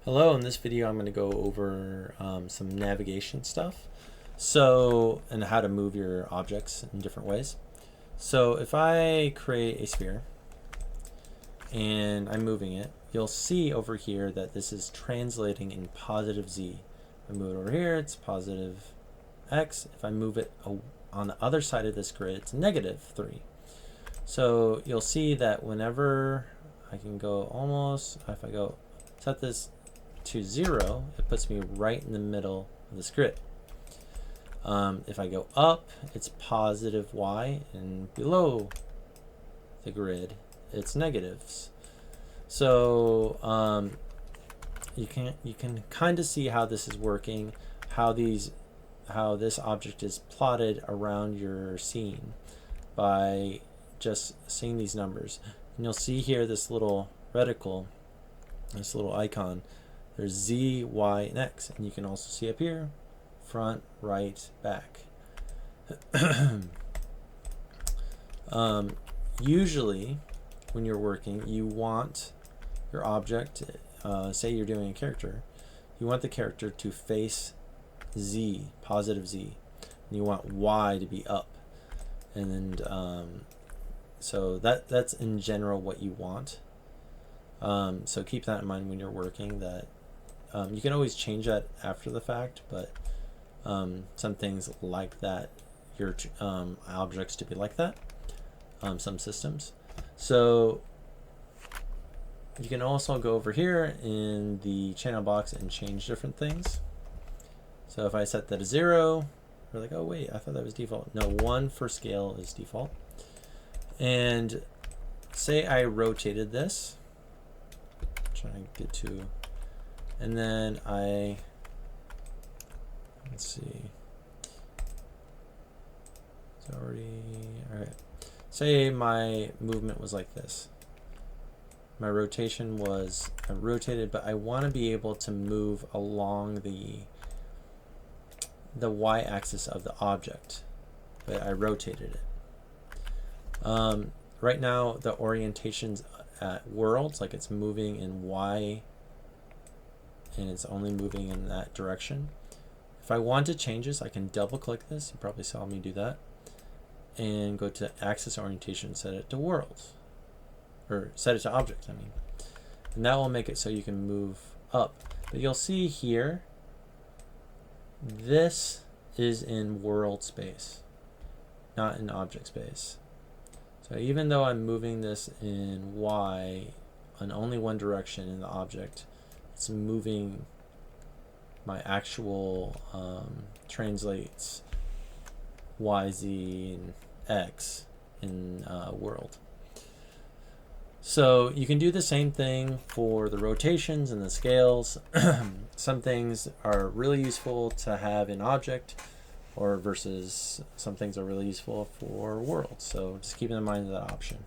Hello, in this video I'm going to go over some navigation stuff and how to move your objects in different ways. So if I create a sphere and I'm moving it, you'll see over here that this is translating in positive z. If I move it over here, it's positive x. If I move it on the other side of this grid, it's negative 3. So you'll see that whenever I can go almost, if I go set this to 0, it puts me right in the middle of this grid. If I go up, it's positive y, and below the grid, it's negatives. So you can kind of see how this is working, how this object is plotted around your scene by just seeing these numbers. And you'll see here this little reticle, this little icon. There's Z, Y, and X, and you can also see up here, front, right, back. Usually, when you're working, you want your object, say you're doing a character, you want the character to face Z, positive Z, and you want Y to be up. And so that's in general what you want. So keep that in mind when you're working, that you can always change that after the fact, but some things like that, your objects to be like that, some systems. So you can also go over here in the channel box and change different things. So if I set that to 0, we're like, oh wait, I thought that was default. No, 1 for scale is default. And say I rotated this, try to get to, and then let's see, it's already, all right. Say my movement was like this. My rotation was, I rotated, but I want to be able to move along the y-axis of the object, but I rotated it. Right now, the orientation's at worlds, like it's moving in y, and it's only moving in that direction. If I want to change this, I can double click this. You probably saw me do that. And go to axis orientation, set it to worlds. Or set it to object, I mean. And that will make it so you can move up. But you'll see here, this is in world space, not in object space. So even though I'm moving this in y in only one direction in the object, it's moving my actual translates y, z, and x in world. So you can do the same thing for the rotations and the scales. Some things are really useful to have in object, or versus some things are really useful for world. So just keep in mind that option.